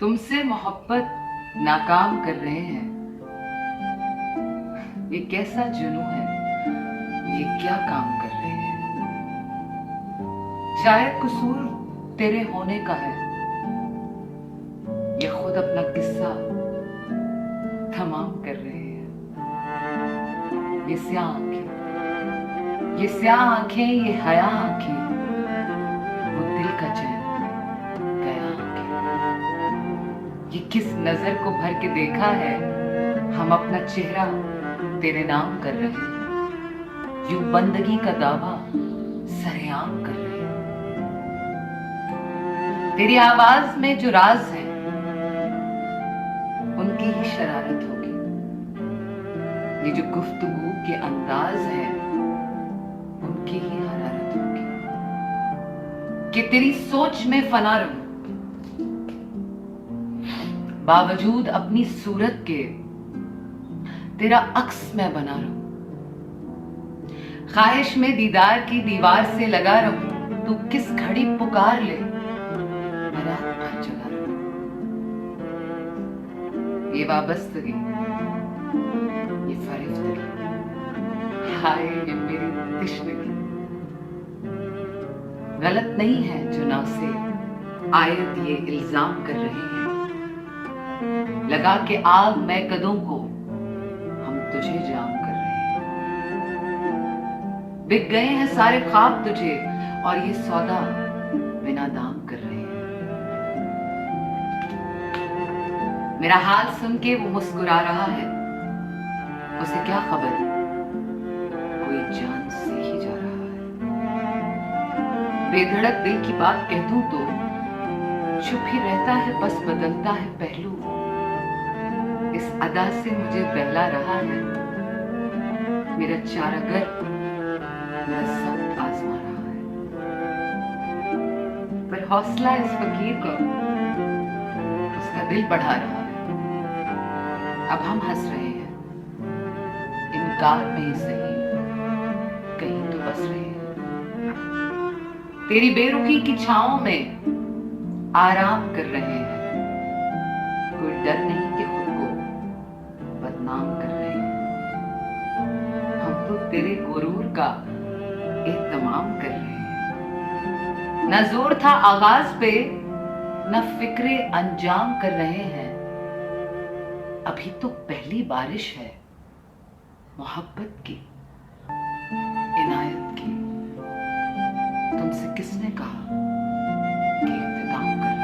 तुमसे मोहब्बत नाकाम कर रहे हैं। ये कैसा जुनून है, ये क्या काम कर रहे हैं। शायद कसूर तेरे होने का है, ये खुद अपना किस्सा तमाम कर रहे हैं। ये स्याह आंखें, ये स्याह आंखें, ये हया आंखें, वो दिल का चैन गया आंखें। ये किस नजर को भर के देखा है, हम अपना चेहरा तेरे नाम कर रहे हैं। यूं बंदगी का दावा सरेआम कर रहे हैं। तेरी आवाज में जो राज है, उनकी ही शरारत होगी। ये जो गुफ्तगू के अंदाज है, उनकी ही हरारत होगी। कि तेरी सोच में फना रहूं, बावजूद अपनी सूरत के तेरा अक्स मैं बना रहूं। ख्वाहिश में दीदार की दीवार से लगा रहूं, तू किस घड़ी पुकार ले, मैं रात भर जगा रहूं। ये वाबस्तगी, ये फरिश्तगी, हाय ये मेरी तिश्नगी। गलत नहीं है जो ना से आयत ये इल्जाम कर रहे हैं। लगा के आग में कदों को हम तुझे जाम कर रहे हैं। बिक गए हैं सारे ख्वाब तुझे, और ये सौदा बिना दाम कर रहे हैं। मेरा हाल सुन के वो मुस्कुरा रहा है, उसे क्या खबर कोई जान से ही जा रहा है। बेधड़क दिल की बात कह दूं तो चुप ही रहता है, बस बदलता है पहलू। इस अदा से मुझे बहला रहा है, मेरा चारागर मेरा सब आजमा रहा है। पर हौसला इस फकीर को उसका दिल बढ़ा रहा है। अब हम हंस रहे हैं, इनकार में ही सही कहीं तो बस रहे हैं। तेरी बेरुखी की छाओं में आराम कर रहे हैं। कोई डर नहीं कि खुद को बदनाम कर रहे हैं। हम तो तेरे गुरूर का एहतमाम कर रहे हैं। न जोर था आगाज पे, न फिक्रे अंजाम कर रहे हैं। अभी तो पहली बारिश है मोहब्बत की, इनायत की। तुमसे किसने कहा कि इख्तिताम कर रहे हैं।